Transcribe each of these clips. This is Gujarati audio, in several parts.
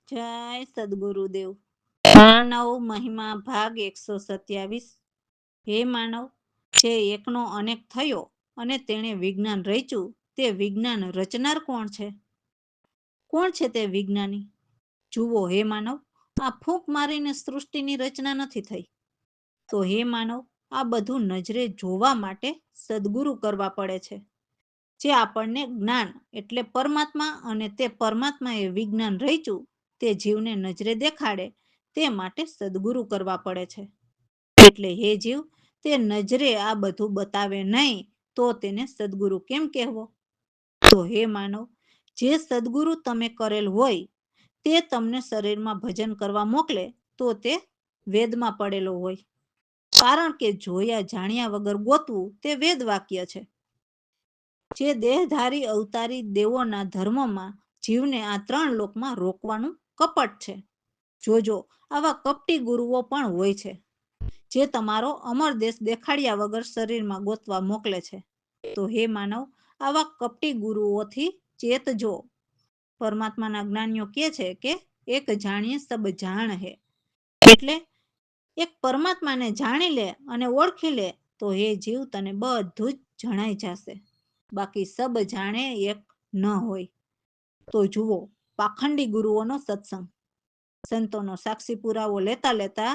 જય સદગુરુદેવ. માનવ મહિમા ભાગ 127. હે માનવ, જે એકનો અનેક થયો અને તેણે વિજ્ઞાન રચ્યું, તે વિજ્ઞાન રચનાર કોણ છે? કોણ છે તે વિજ્ઞાની? જુઓ હે માનવ, આ ફૂંક મારીને સૃષ્ટિની રચના નથી થઈ. તો હે માનવ, આ બધું નજરે જોવા માટે સદગુરુ કરવા પડે છે, જે આપણને જ્ઞાન એટલે પરમાત્મા અને તે પરમાત્માએ વિજ્ઞાન રચ્યું તે જીવને નજરે દેખાડે તે માટે સદગુરુ કરવા પડે છે. એટલે હે જીવ, તે નજરે આ બધું બતાવે નહીં તો તેને સદગુરુ કેમ કહેવો? તો હે માનવ, જે સદગુરુ તમે કરેલ હોય તે તમને શરીરમાં ભજન કરવા મોકલે તો તે વેદમાં પડેલો હોય, કારણ કે જોયા જાણ્યા વગર ગોતવું તે વેદ વાક્ય છે. જે દેહધારી અવતારી દેવોના ધર્મમાં જીવને આ 3 લોકમાં રોકવાનું કપટ છે. જોજો, આવા કપટી ગુરુઓ પણ હોય છે, જે તમારો અમર દેશ દેખાડ્યા વગર શરીરમાં ગોતવા મોકલે છે. તો હે માનવ, આવા કપટી ગુરુઓથી ચેતજો. પરમાત્માના જ્ઞાનીઓ કહે છે કે એક જાણીએ સબ જાણ હે, એટલે એક પરમાત્માને જાણી લે અને ઓળખી લે તો હે જીવ તને બધું જ જણાઈ જશે. બાકી સબ જાણે એક ન હોય. તો જુઓ, પાખંડી ગુરુઓનો સત્સંગ. સંતોનો સાક્ષી પુરાવો લેતા લેતા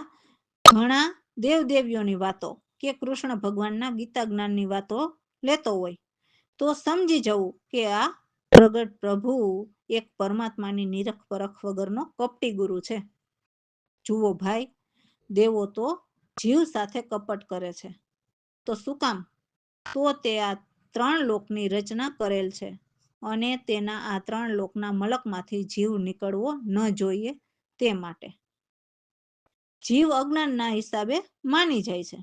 ઘણા દેવદેવીઓની વાતો કે કૃષ્ણ ભગવાનના ગીતા જ્ઞાનની વાતો લેતો હોય તો સમજી જવું કે આ પ્રગટ પ્રભુ એક પરમાત્માની નિરખ પરખ વગરનો કપટી ગુરુ છે. જુઓ ભાઈ, દેવો તો જીવ સાથે કપટ કરે છે, તો શું કામ? તો તે આ 3 લોકની રચના કરેલ છે અને તેના આ 3 લોકના મલકમાંથી જીવ નીકળવો ન જોઈએ તે માટે. જીવ અજ્ઞાનના હિસાબે માની જાય છે,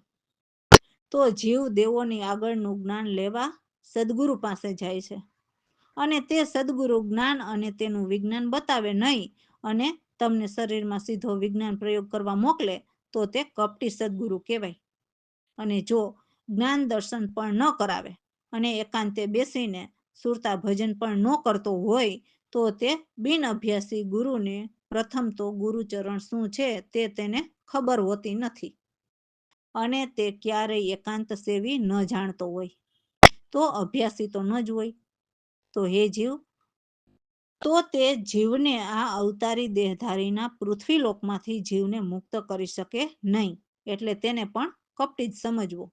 તો જીવ દેવોની આગળનું જ્ઞાન લેવા સદગુરુ પાસે જાય છે, અને તે સદગુરુ જ્ઞાન અને તેનું વિજ્ઞાન બતાવે નહીં અને તમને શરીરમાં સીધો વિજ્ઞાન પ્રયોગ કરવા મોકલે તો તે કપટી સદગુરુ કહેવાય. અને જો જ્ઞાન દર્શન પણ ન કરાવે અને એકાંતે બેસીને સુરતા ભજન પણ ન કરતો હોય તો તે બિન અભ્યાસી ગુરુને પ્રથમ તો ગુરુચરણ શું છે તે તેને ખબર હોતી નથી, અને તે ક્યારેય એકાંત સેવી ન જાણતો હોય, તો અભ્યાસી તો ન જ હોય. તો હે જીવ, તો તે જીવને આ અવતારી દેહધારીના પૃથ્વી લોકમાંથી જીવને મુક્ત કરી શકે નહીં, એટલે તેને પણ કપટી જ સમજવો.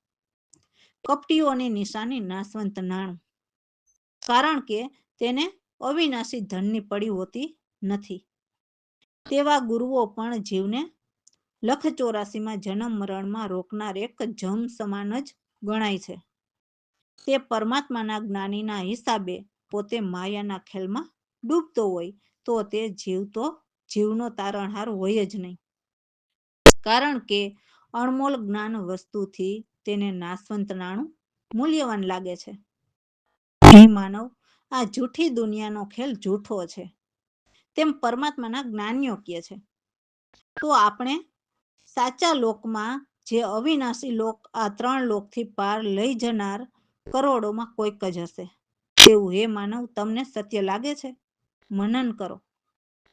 કપટીઓની નિશાની નાશવંત નાણું, કારણ કે તેને અવિનાશી ધનની પડી હોતી નથી. તેવા ગુરુઓ પણ જીવને 1,84,માં જન્મ મરણમાં રોકનાર એક જમ સમાન જ ગણાય છે. તે પરમાત્માના જ્ઞાનીના હિસાબે પોતે માયાના ખેલમાં ડૂબતો હોય તો તે જીવનો તારણહાર હોય જ નહીં, કારણ કે અણમોલ જ્ઞાન વસ્તુથી તેને નાશવંત નાણું મૂલ્યવાન લાગે છે. હે માનવ, આ જૂઠી દુનિયાનો ખેલ જૂઠો છે તેમ પરમાત્માના જ્ઞાનીઓ કહે છે. તો આપણે સાચા લોકમાં જે અવિનાશી લોક આ 3 લોકથી પાર લઈ જનાર કરોડોમાં કોઈક જ હશે તેવું હે માનવ તમને સત્ય લાગે છે? મનન કરો,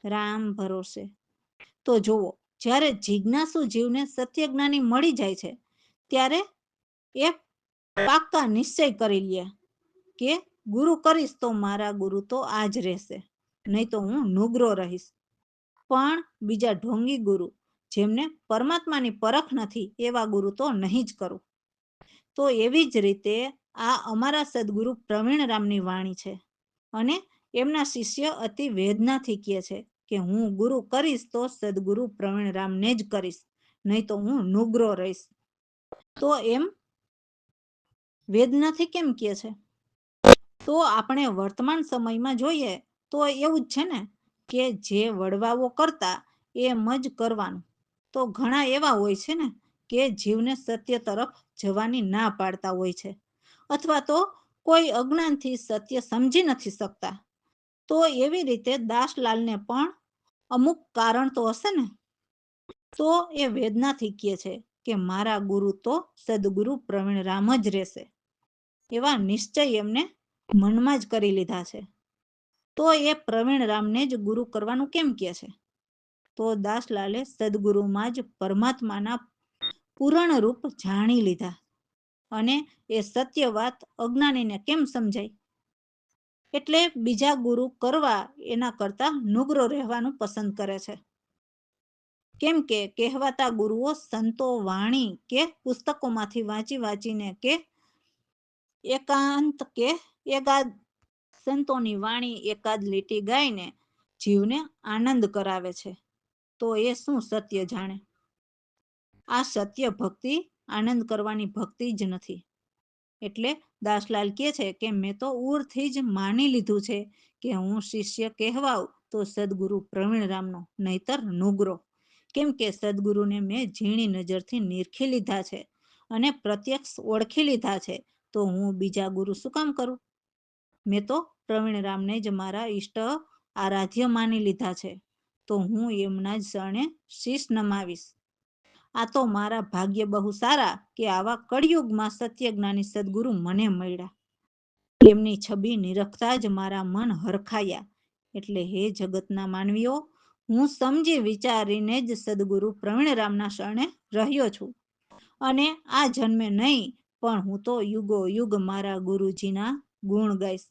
રામ ભરોસે. તો જુઓ, જ્યારે જિજ્ઞાસુ જીવને સત્ય જ્ઞાની મળી જાય છે ત્યારે એ પાક્કા નિશ્ચય કરી લે કે ગુરુ કરીશ તો મારા ગુરુ તો આ જ રહેશે, નહીં તો હું નુગરો રહીશ. પણ બીજા ઢોંગી ગુરુ જેમને પરમાત્માની પરખ નથી એવા ગુરુ તો નહીં જ કરું. તો એવી જ રીતે આ અમારા સદગુરુ પ્રવીણરામની વાણી છે, અને એમના શિષ્ય અતિ વેદનાથી કહે છે કે હું ગુરુ કરીશ તો સદગુરુ પ્રવીણરામને જ કરીશ, નહીં તો હું નુગરો રહીશ. તો એમ વેદનાથી કેમ કહે છે? તો આપણે વર્તમાન સમયમાં જોઈએ તો એવું જ છે ને કે જે વડવાઓ કરતા એમ જ કરવાનું. તો ઘણા એવા હોય છે ને કે જીવને સત્ય તરફ જવાની ના પાડતા હોય છે, અથવા તો કોઈ અજ્ઞાનથી સત્ય સમજી નથી શકતા. તો એવી રીતે દાસલાલને પણ અમુક કારણ તો હશે ને, તો એ વેદનાથી કહે છે કે મારા ગુરુ તો સદગુરુ પ્રવીણરામ જ રહેશે. એવા નિશ્ચય એમને મનમાં જ કરી લીધા છે. તો એ પ્રવીણરામને જ ગુરુ કરવાનું કેમ કહે છે? તો દાસલાલે સદગુરુમાં જ પરમાત્માના પૂર્ણ રૂપ જાણી લીધા અને એ સત્ય વાત અજ્ઞાનીને કેમ સમજાય? એટલે બીજા ગુરુ કરવા એના કરતા નુગ્રો રહેવાનું પસંદ કરે છે. કેમ કે કહેવાતા ગુરુઓ સંતો વાણી કે પુસ્તકોમાંથી વાંચીને કે એકાંત કે એકાદ સંતોની વાણી એકાદ લીટી ગાઈને જીવને આનંદ કરાવે છે. તો એ શું સત્ય જાણે? આ સત્ય ભક્તિ આનંદ કરવાની ભક્તિ જ નથી. એટલે દાસલાલ કહે છે કે મેં તો ઉરથી જ માની લીધું છે કે હું શિષ્ય કહેવાઉં તો સદગુરુ પ્રવીણરામનો, નહીતર નુગ્રો. કેમ કે સદગુરુને મેં ઝીણી નજરથી નિરખી લીધા છે અને પ્રત્યક્ષ ઓળખી લીધા છે, તો હું બીજા ગુરુ શું કામ કરું? મેં તો પ્રવીણરામને જ મારા ઈષ્ટ આરાધ્ય માની લીધા છે, તો હું એમના જ શરણે શીશ નમાવીશ. આ તો મારા ભાગ્ય બહુ સારા કે આવા કળિયુગમાં સત્યજ્ઞાની સદગુરુ મને મળ્યા. એમની છબી નિરખતા જ મારા મન હરખાયા. એટલે હે જગતના માનવીઓ, હું સમજી વિચારીને જ સદગુરુ પ્રવીણરામના શરણે રહ્યો છું. અને આ જન્મે નહીં, પણ હું તો યુગો યુગ મારા ગુરુજીના ગુણ ગાઈશ.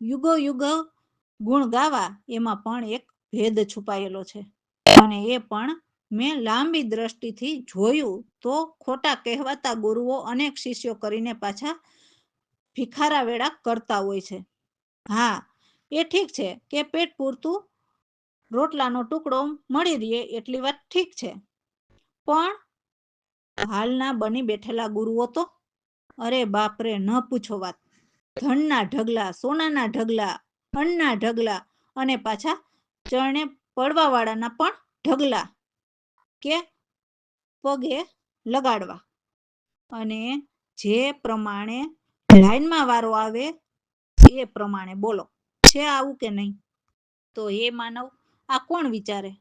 યુગો યુગ ગુણ ગાવા એમાં પણ એક ભેદ છુપાયેલો છે, અને એ પણ મેં લાંબી દ્રષ્ટિથી જોયું તો ખોટા કહેવાતા ગુરુઓ અનેક શિષ્યો કરીને પાછા ભિખારા વેળા કરતા હોય છે. હા, એ ઠીક છે કે પેટ પૂરતું રોટલાનો ટુકડો મળી રહે એટલી વાત ઠીક છે, પણ હાલના બની બેઠેલા ગુરુઓ તો અરે બાપરે, ન પૂછો વાત. ધનના ઢગલા, સોનાના ઢગલા, અન્નના ઢગલા અને પાછા ચરણે પડવાવાળાના પણ ઢગલા કે પગે લગાડવા. અને જે પ્રમાણે લાઈનમાં વારો આવે એ પ્રમાણે બોલો. છે આવું કે નહીં? તો એ માનવ, આ કોણ વિચારે?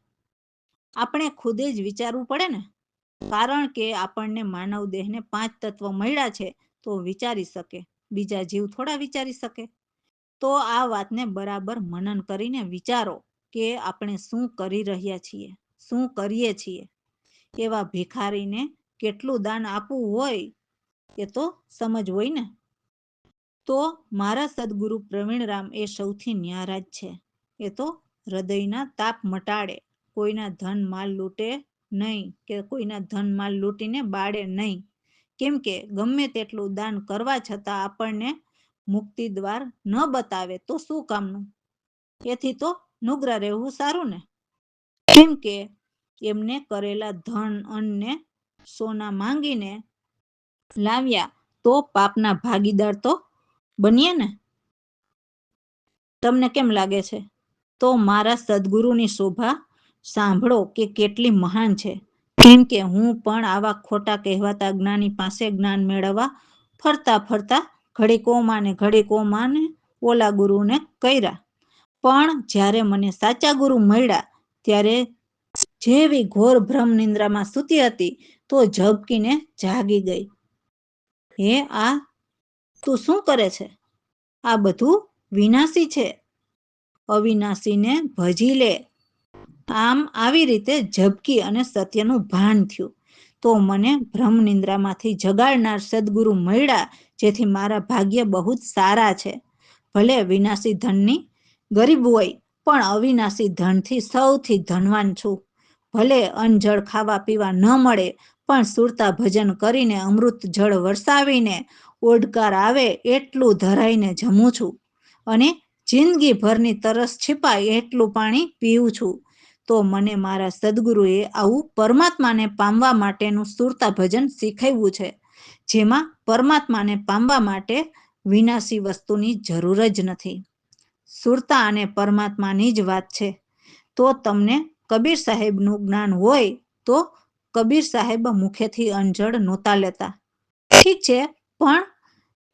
આપણે ખુદે જ વિચારવું પડે ને. કારણ કે આપણને માનવ દેહને 5 તત્વ મળ્યા છે, તો વિચારી શકે. બીજા જીવ થોડા વિચારી શકે? તો આ વાતને બરાબર મનન કરીને વિચારો કે આપણે શું કરી રહ્યા છીએ, શું કરીએ છીએ. એવા ભિખારીને કેટલું દાન આપવું હોય એ તો સમજ હોય ને. તો મારા સદગુરુ પ્રવીણરામ એ સૌથી ન્યારા જ છે. એ તો હૃદયના તાપ મટાડે, કોઈના ધન માલ લૂંટે નહીં કે કોઈના ધન માલ લૂંટીને બાળે નહીં. કેમ કે ગમે તેટલું દાન કરવા છતાં આપણને મુક્તિ દ્વાર ન બતાવે તો શું કામનું? એથી તો નુગ્રા રહેવું સારું ને. કેમ કે એમને કરેલા ધન અન્નને સોના માંગીને લાવ્યા તો પાપના ભાગીદાર તો બનીએ ને. તમને કેમ લાગે છે? તો મારા સદગુરુની શોભા સાંભળો કે કેટલી મહાન છે. કેમ કે હું પણ આવા ખોટા કહેવાતા જ્ઞાની પાસે જ્ઞાન મેળવવા ફરતા ઘડીક ઓમાને ઘડીક ઓમાને ઓલા ગુરુને કર્યા. પણ જ્યારે મને સાચા ગુરુ મળ્યા ત્યારે જેવી ઘોર ભ્રમ નિંદ્રામાં સૂતી હતી તો ઝબકીને જાગી ગઈ. હે, આ તું શું કરે છે? આ બધું વિનાશી છે, અવિનાશીને ભજી લે. આમ આવી રીતે ઝબકી અને સત્યનું ભાન થયું. તો મને ભ્રમ નિંદ્રામાંથી જગાડનાર સદગુરુ મળ્યા, જેથી મારા ભાગ્ય બહુ જ સારા છે. ભલે વિનાશી ધનની ગરીબ હોય, પણ અવિનાશી ધનથી સૌથી ધનવાન છું. ભલે અન્ન જળ ખાવા પીવા ન મળે, પણ સુરતા ભજન કરીને અમૃત જળ વરસાવીને ઓડકાર આવે એટલું ધરાઈને જમું છું, અને જિંદગીભરની તરસ છીપાય એટલું પાણી પીવું છું. તો મને મારા સદગુરુએ આવું પરમાત્માને પામવા માટેનું સુરતા ભજન શીખવ્યું છે, જેમાં પરમાત્માને પામવા માટે વિનાશી વસ્તુની જરૂર જ નથી. સુરતા અને પરમાત્માની જ વાત છે. તો તમને કબીર સાહેબનું જ્ઞાન હોય તો કબીર સાહેબ મુખેથી અંજળ નહોતા લેતા. ઠીક છે, પણ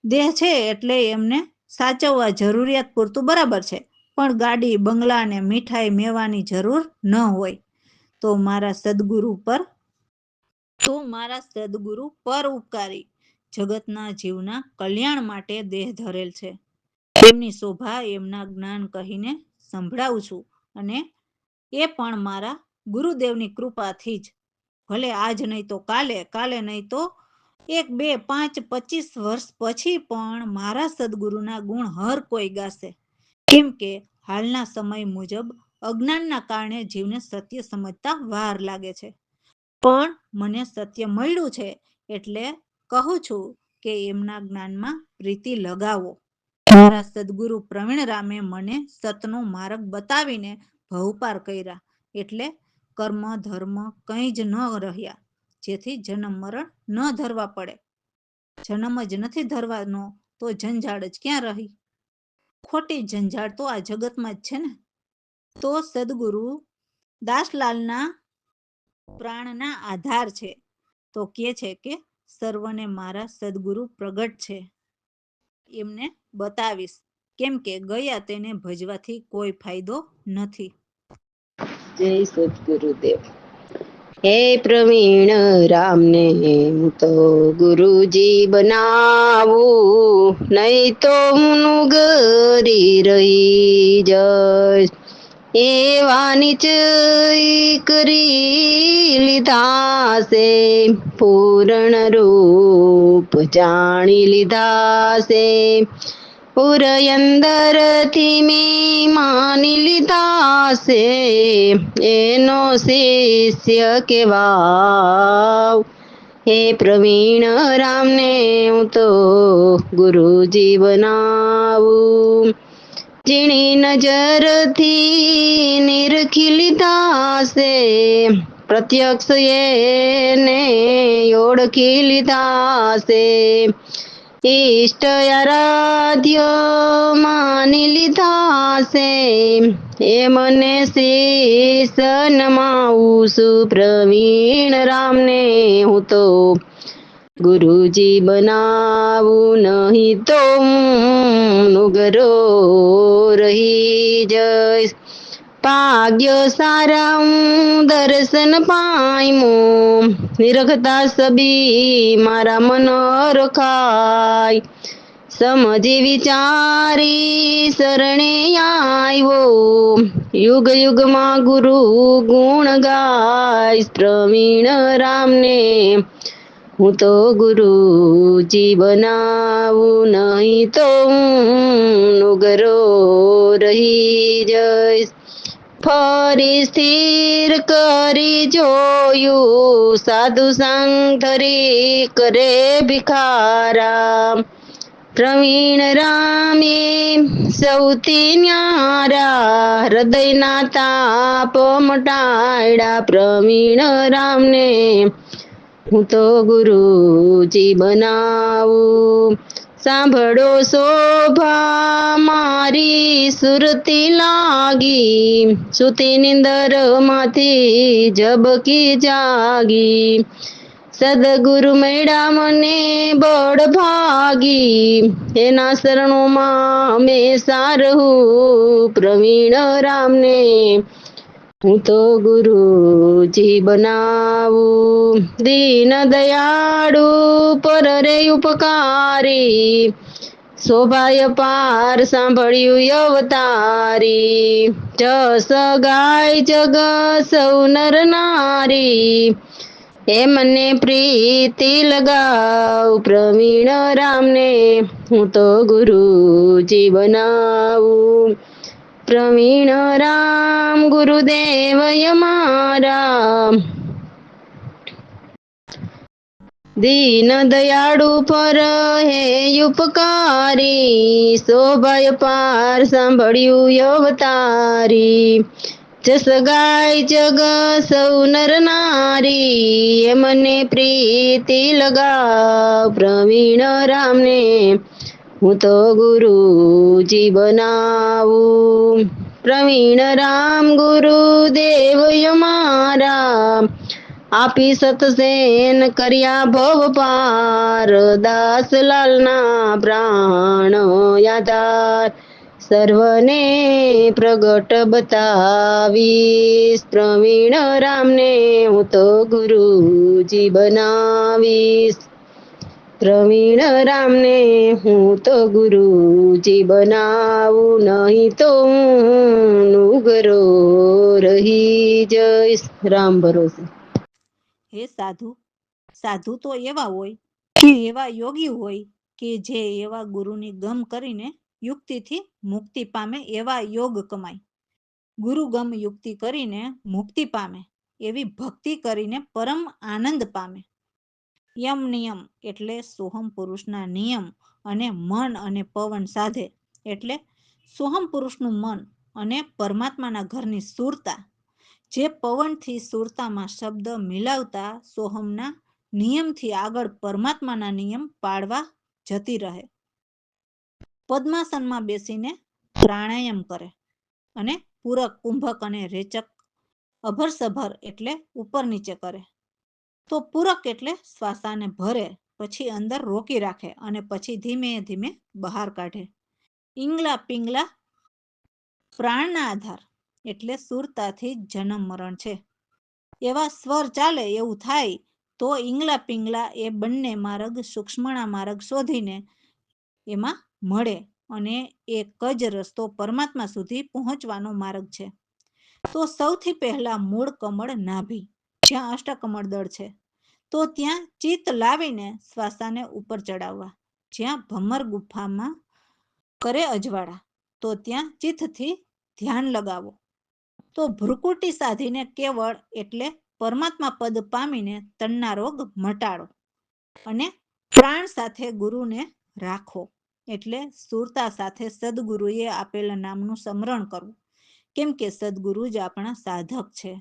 દેહ છે એટલે એમને સાચવવા જરૂરિયાત પૂરતું બરાબર છે, પણ ગાડી બંગલા અને મીઠાઈ મેવાની જરૂર ન હોય. તો મારા સદગુરુ પર ઉપકારી જગતના જીવના કલ્યાણ માટે દેહ ધરેલ છે. એમની શોભા એમના જ્ઞાન કહીને સંભળાવું છું, અને એ પણ મારા ગુરુદેવની કૃપાથી જ. ભલે આજ નહીં તો કાલે, કાલે નહીં તો 1, 2, 5, 25 વર્ષ પછી પણ મારા સદગુરુના ગુણ હર કોઈ ગાશે. કેમ કે હાલના સમય મુજબ અજ્ઞાનના કારણે જીવને સત્ય સમજતા વાર લાગે છે. પણ મને સત્ય મળ્યું છે એટલે કહું છું કે એમના જ્ઞાનમાં પ્રીતિ લગાવો. મારા સદગુરુ પ્રવીણરામે મને સતનો માર્ગ બતાવીને ભવપાર કર્યા. એટલે કર્મ ધર્મ કંઈ જ ન રહ્યા, જેથી જન્મ મરણ ન ધરવા પડે. જન્મ જ નથી ધરવાનો તો ઝંઝાળ જ ક્યાં રહી? ખોટી ઝંઝાળ તો આ જગતમાં જ છે ને. તો સદગુરુ દાસલાલના પ્રાણના આધાર છે. તો કહે છે કે સર્વને મારા સદગુરુ પ્રગટ છે, એમને બતાવીશ. કેમ કે ગયા તેને ભજવાથી કોઈ ફાયદો નથી. જય સદગુરુદેવ. હે પ્રવીણ રામને હું તો ગુરુજી બનાવું, નહીં તો હું ગરી રહી જઈશ. એવા નિશ્ચય કરી લીધા છે, પૂર્ણ રૂપ જાણી લીધા છે. પુરયંદરથી મેં માની લીધા છે, એનો શિષ્ય કેવાવ. હે પ્રવીણ રામને હું તો ગુરુજી બનાવું. ઝીણી નજરથી નિરખી લીધા છે, પ્રત્યક્ષ એને ઓળખી લીધા છે. ઈષ્ટ આરાધ્ય માની લીધા છે, એ મને શીશ નમાવું છું. પ્રવીણ રામને હું તો ગુરુજી બનાવું, નહીં તો હું નુગરો રહી જઈશ. ભાગ્ય સારા હું દર્શન પામ્યું, નિરખતા સબી મારા મન રખાય. સમજી વિચારી શરણે આવ્યો, યુગ યુગમાં ગુરુ ગુણ ગાય. પ્રવીણ રામને હું તો ગુરુજી બનાવું, નહીં તો હું નુગરો રહી જઈશ. ફરી સ્થિર કરી જોયું, સાધુ સંગ ધરી કરે ભિખારા. પ્રવીણ રામે સૌથી ન્યારા, હૃદયના તાપ મટાડ્યા. પ્રવીણ રામને હું તો ગુરુજી બનાવું. સાંભળો શોભા મારી સુરતી લાગી, સુતી નિંદર માંથી ઝબકી જાગી. સદગુરુ મળ્યા મને બળ ભાગી, એના શરણોમાં હંમેશા રહું. પ્રવીણ રામને હું તો ગુરુજી બનાવું. દીન દયાળુ પર રે ઉપકારી, શોભાય પાર સાંભળ્યું અવતારી. જસ ગાય જગ સૌ નર નારી, એ મને પ્રીતિ લગાવ. પ્રવીણ રામને હું તો ગુરુજી બનાવું. પ્રવીણ રામ ગુરુદેવ અમારા, દીન દયાળુ પર હે ઉપકારી, શોભાય પાર સાંભળ્યું અવતારી. જસ ગાય જગ સૌ નર નારી, એ મને પ્રીતિ લગાવ. પ્રવીણ રામને હું તો ગુરુજી બનાવું. પ્રવીણ રામ ગુરુદેવ અમારા, આપી સતસેન કર્યા ભવ પાર. દાસલાલના પ્રાણ આધાર, સર્વને પ્રગટ બતાવીશ. પ્રવીણ રામને હું તો ગુરુજી બનાવીશ. પ્રવીણ રામને હું તો ગુરુજી બનાવું, નહીં તો હું નુગરો રહી જઈશ. રામ ભરોસે. હે સાધુ, સાધુ તો એવા હોય કે એવા યોગી હોય કે જે એવા ગુરુની ગમ કરીને યુક્તિથી મુક્તિ પામે એવા યોગ કમાય. ગુરુ ગમ યુક્તિ કરીને મુક્તિ પામે એવી ભક્તિ કરીને પરમ આનંદ પામે. યમ નિયમ એટલે સોહમ પુરુષના નિયમ અને મન અને પવન સાધે એટલે સોહમ પુરુષનું મન અને પરમાત્માના ઘરની સુરતા. જે પવનથી સુરતામાં શબ્દ મિલાવતા સોહમના નિયમથી આગળ પરમાત્માના નિયમ પાળવા જતી રહે. પદ્માસનમાં બેસીને પ્રાણાયામ કરે અને પૂરક, કુંભક અને રેચક અભરસભર એટલે ઉપર નીચે કરે. તો પૂરક એટલે શ્વાસાને ભરે, પછી અંદર રોકી રાખે અને પછી ધીમે ધીમે બહાર કાઢે. ઈંગલા પિંગલા પ્રાણના આધાર એટલે સુરતાથી જન્મ મરણ છે. એવા સ્વર ચાલે એવું થાય તો ઈંગલા પિંગલા એ બંને માર્ગ સૂક્ષ્મણા માર્ગ શોધીને એમાં મળે અને એક જ રસ્તો પરમાત્મા સુધી પહોંચવાનો માર્ગ છે. તો સૌથી પહેલા મૂળ કમળ નાભી, જ્યાં અષ્ટકમળ દળ છે, તો ત્યાં ચિત્ત લાવીને શ્વાસાને ઉપર ચડાવવા. જ્યાં ભમર ગુફામાં કરે અજવાળા, તો ત્યાં ચિત્તથી ધ્યાન લગાવો. તો ભ્રુકુટી સાધીને કેવળ એટલે પરમાત્મા પદ પામીને તનના રોગ મટાડો અને પ્રાણ સાથે ગુરુને રાખો એટલે સુરતા સાથે સદગુરુએ આપેલા નામનું સ્મરણ કરવું. કેમ કે સદગુરુ જ આપણા સાધક છે.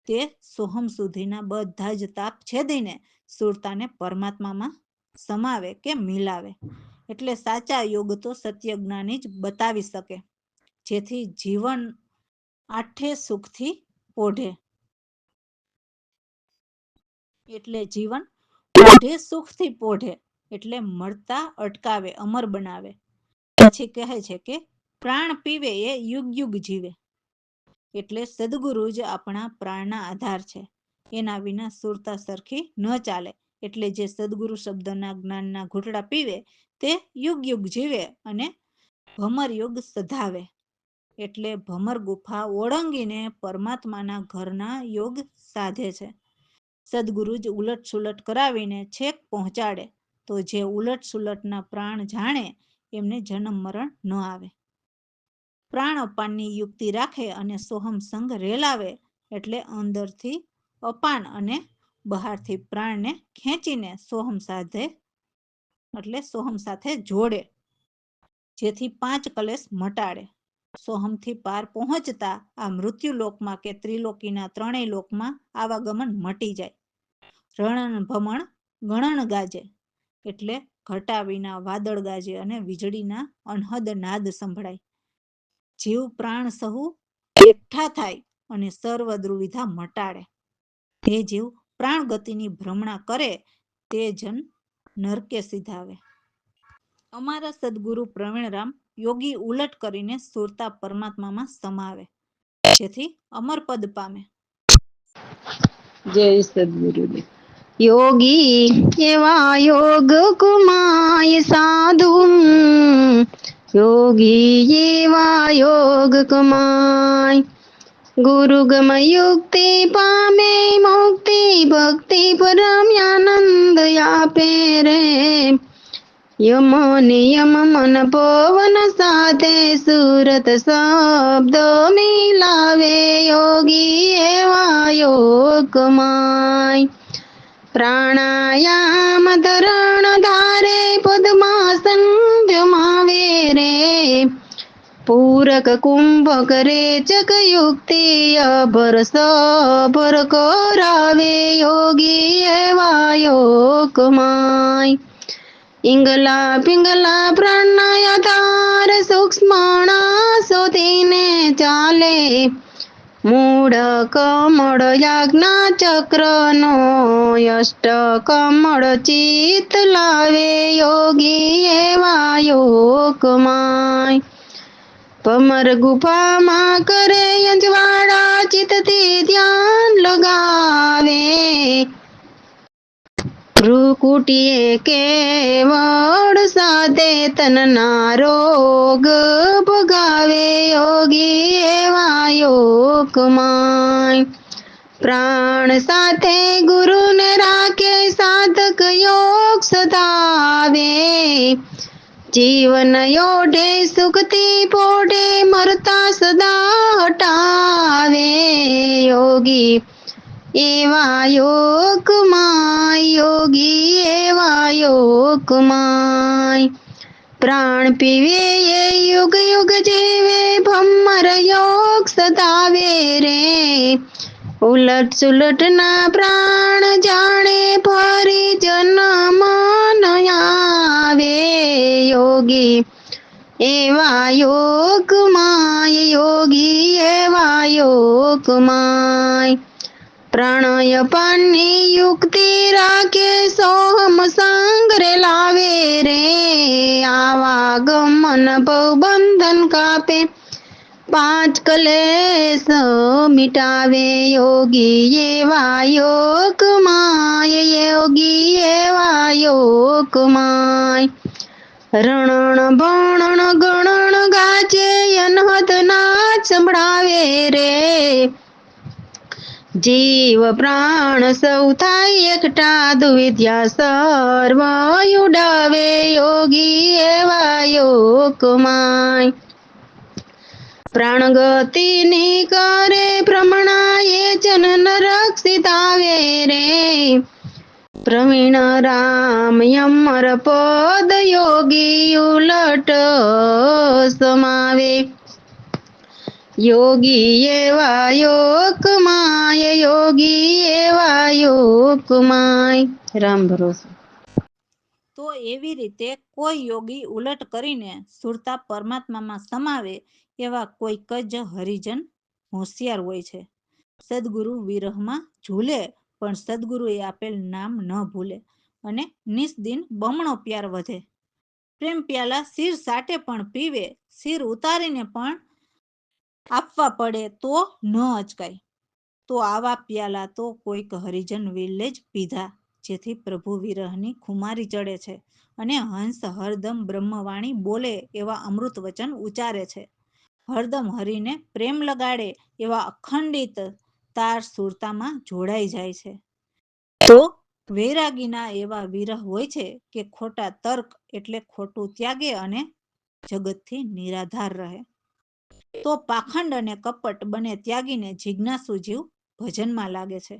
તે સોહમ સુધીના બધા જ તાપ છેદીને સુરતાને પરમાત્મામાં સમાવે કે મિલાવે. એટલે સાચા યોગ તો સત્ય જ્ઞાની જ બતાવી શકે, જેથી જીવન આઠે સુખથી પોઢે. એટલે જીવન પોઢે સુખથી પોઢે એટલે મળતા અટકાવે, અમર બનાવે. પછી કહે છે કે પ્રાણ પીવે એ યુગ યુગ જીવે. એટલે સદગુરુ જ આપણા પ્રાણના આધાર છે. એના વિના સુરતા સરખી ન ચાલે. એટલે જે સદગુરુ શબ્દના જ્ઞાનના ઘૂંટડા પીવે તે યુગ યુગ જીવે અને ભમર યુગ સધાવે. એટલે ભમર ગુફા ઓળંગીને પરમાત્માના ઘરના યોગ સાધે છે. સદગુરુ જ ઉલટ સુલટ કરાવીને છેક પહોંચાડે. તો જે ઉલટ સુલટના પ્રાણ જાણે એમને જન્મ મરણ ન આવે. પ્રાણ અપાનની યુક્તિ રાખે અને સોહમ સંગ રેલાવે એટલે અંદરથી અપાન અને બહારથી પ્રાણને ખેંચીને સોહમ સાધે એટલે સોહમ સાથે જોડે, જેથી 5 કલેશ મટાડે. સોહમથી પાર પહોંચતા આ મૃત્યુલોકમાં કે ત્રિલોકીના 3 લોકમાં આવાગમન મટી જાય. રણન ભમણ ગણન ગાજે એટલે ઘટા વિના વાદળ ગાજે અને વીજળીના અનહદ નાદ સંભળાય. જીવ પ્રાણ સહુ એકઠા થાય અને સર્વ દુવિધા મટાડે. તે જીવ પ્રાણ ગતિની ભ્રમણા કરે તે જન નરકે સીધાવે. અમારા સદગુરુ પ્રવીણરામ યોગી ઉલટ કરીને સુરતા પરમાત્મામાં સમાવે, જેથી અમર પદ પામે. જય સદગુરુદેવ. યોગી એવા યોગ કુમાય સાધુ, યોગી એવા યોગ કમાય. ગુરુ ગમ યુક્તિ પામે મુક્તિ, ભક્તિ પરમ આનંદ આપે રે. યમ નિયમ મન પવન સાથે સુરત શબ્દો મિલાવે, યોગી એવા યોગ કમાય. પ્રાણાયામ ધરણ ધારે પદ્માસન જમાવે રે. પૂરક કુંભક રેચક યુક્તિ અભર સભર કરાવે, યોગી એવા યોગ કમાય. ઈંગલા પિંગલા પ્રાણના આધાર સૂક્ષ્મણા શોધીને ચાલે. મૂળ કમળ યાજ્ઞા ચક્રનો અષ્ટ કમળ ચિત લાવે, યોગી એવા યોગ કમાય. ભમર ગુફામાં કરે અજવાળા, ચિત્તથી ધ્યાન લગાવે. કુટીએ કેવળ સાધે તનના રોગ ભગાવે યોગી એવા યોગમાય. પ્રાણ સાથે ગુરુને રાખે સાધક યોગ સધાવે. જીવન યોઢે સુખથી પોઢે મરતા સદા હટાવે. યોગી એવા યોગમાય યોગી એવા યોગમાય. પ્રાણ પીવે એ યુગ યુગ જીવે ભમ્મર યોગ સદાવે રે. ઉલટ સુલટ ના પ્રાણ જાણે ફરી જન્મ ન આવે. યોગી એવા યોગમાય યોગી એવા યોગમાય. પ્રણય પાનની યુક્તિ રાખે સોહમ સાંગરે લાવે રે. આવા ગમન બંધન કાપે પાંચ કલેશ મિટાવે. યોગી એવા યોગમાય યોગી એવા યોગમાય. રણણ ભણણ ગણણ ગાચે અનહદ નાદ સંભળાવે રે. જીવ પ્રાણ સૌ થાય એકટા દુવિધ્યા સર્વ ઉડાવે. યોગી એવા યોગમાય. પ્રાણ ગતિની કરે ભ્રમણાએ જન રક્ષિત આવે રે. પ્રવીણ રામ યમર પદ યોગી ઉલટ સમાવે. યોગી એવા યોગમાય યોગી એવા યોગમાય. રામ ભરોસે. તો એવી રીતે કોઈ યોગી ઉલટ કરીને સુરતા પરમાત્મામાં સમાવે એવા કોઈક જ હરિજન હોશિયાર હોય છે. સદગુરુ વિરહમાં ઝૂલે પણ સદગુરુએ આપેલ નામ ન ભૂલે અને નિસ્દિન બમણો પ્યાર વધે. પ્રેમ પ્યાલા શિર સાટે પણ પીવે, શિર ઉતારીને પણ આપવા પડે તો ન અચકાય. તો આવા પ્યાલા તો કોઈક હરિજન વિરલે જ પીધા, જેથી પ્રભુ વિરહની ખુમારી ચડે છે અને હંસ હરદમ બ્રહ્મવાણી બોલે એવા અમૃત વચન ઉચ્ચારે છે. હરદમ હરીને પ્રેમ લગાડે એવા અખંડિત તાર સુરતામાં જોડાઈ જાય છે. તો વૈરાગીના એવા વિરહ હોય છે કે ખોટા તર્ક એટલે ખોટું ત્યાગે અને જગતથી નિરાધાર રહે. તો પાખંડ અને કપટ બને ત્યાગીને જિજ્ઞાસુ જીવ ભજનમાં લાગે છે.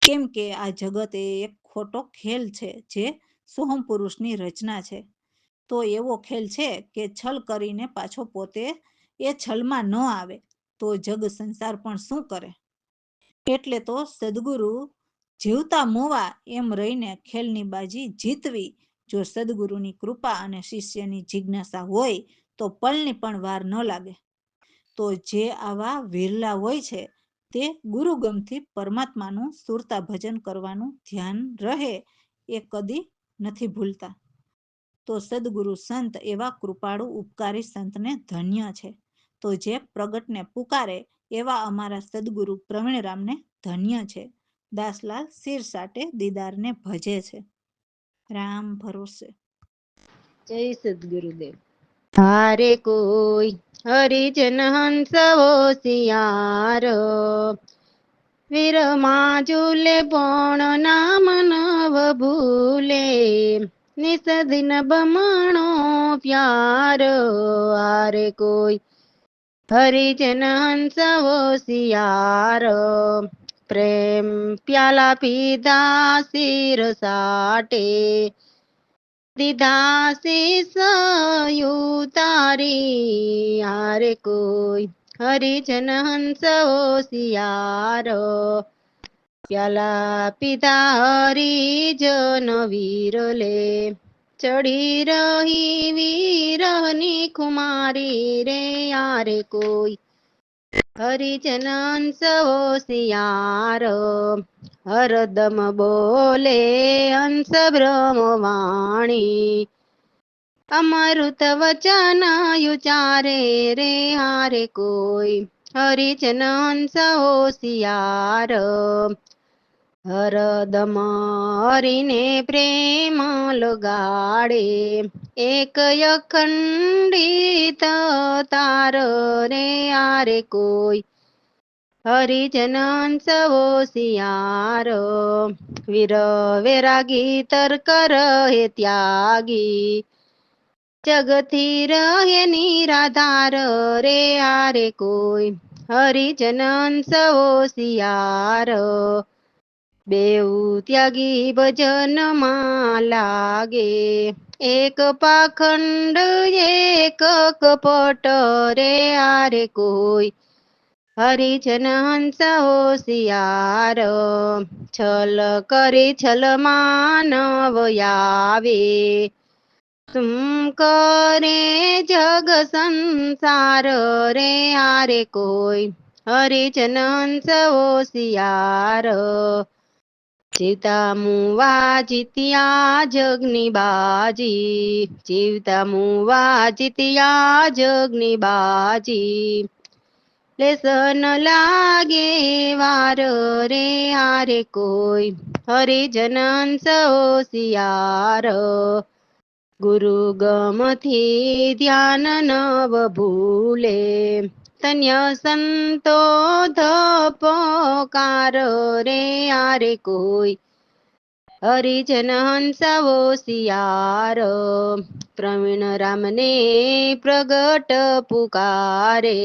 કેમ કે આ જગત એ એક ખોટો ખેલ છે જે સોહમ પુરુષની રચના છે. તો એવો ખેલ છે કે છલ કરીને પાછો પોતે એ છલમાં ન આવે તો જગ સંસાર પણ શું કરે. એટલે તો સદગુરુ જીવતા મોવા એમ રહીને ખેલની બાજી જીતવી. જો સદગુરુની કૃપા અને શિષ્યની જિજ્ઞાસા હોય તો પલની પણ વાર ન લાગે. તો જે આવા વિરલા હોય છે તે ગુરુગમથી પરમાત્માનું સુરતા ભજન કરવાનું ધ્યાન રહે એ કદી નથી ભૂલતા. તો સદગુરુ સંત એવા કૃપાળુ ઉપકારી સંતને ધન્ય છે. તો જે પ્રગટને પુકારે એવા અમારા સદગુરુ પ્રવીણરામને ધન્ય છે. દાસલાલ શિર સાટે દીદારને ભજે છે. રામ ભરોસે. જય સદગુરુદેવ. હારે કોઈ હરિજન હંસ હોશિયાર. વીરમાં ઝૂલે પણ નામ નવ ભૂલે. નિસદિન બમણો પ્યાર. હારે કોઈ હરિજન હંસ હોશિયાર. પ્રેમ પ્યાલા પીધા શિર સાટે. દીધા શીસ ઉતારી. હારે કોઈ હરિજન હંસ હોશિયાર. પ્યાલા પીધા હરિજન વિરલે. ચડી રહી વિરહની ખુમારી રે. હારે કોઈ હરિજન હંસ હોશિયાર. હરદમ બોલે હંસ બ્રહ્મવાણી. અમૃત વચન ઉચારે રે. હારે કોઈ હરિજન હંસ હોશિયાર. હરદમ હરીને પ્રેમ લગાડે એક અખંડિત તાર રે આરે કોઈ હરિજન સવો શિયાર વીર વૈરાગી તર્ક રહે ત્યાગી જગથી રહે નિરાધાર રે આરે કોઈ હરિજન સવો શિયાર બેઉ ત્યાગી ભજનમાં લાગે એક પાખંડ એક કપટ રે આરે કોઈ હરિજન હંસ હોશિયાર છલ કરી છલ માનવ આવે તુમ કરે જગ સંસાર રે આરે કોઈ હરિજન હંસ હોશિયાર જીવતા મુવા જીત્યા જગની બાજી જીવતા મુવા જીત્યા જગની બાજી લેસન લાગે વાર રે આરે કોઈ હરિજન હોશિયાર ગુરુ ગમથી ધ્યાન નવ ભૂલે તન્ય સંતો ધપકાર રે આરે કોઈ હરિજન હંસ હોશિયાર પ્રવીણ રામને પ્રગટ પુકારે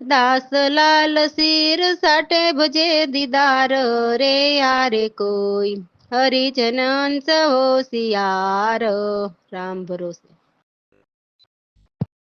દાસલાલ શિર સાટે ભજે દીદાર રે આરે કોઈ હરિજન હંસ હોશિયાર રામ ભરોસે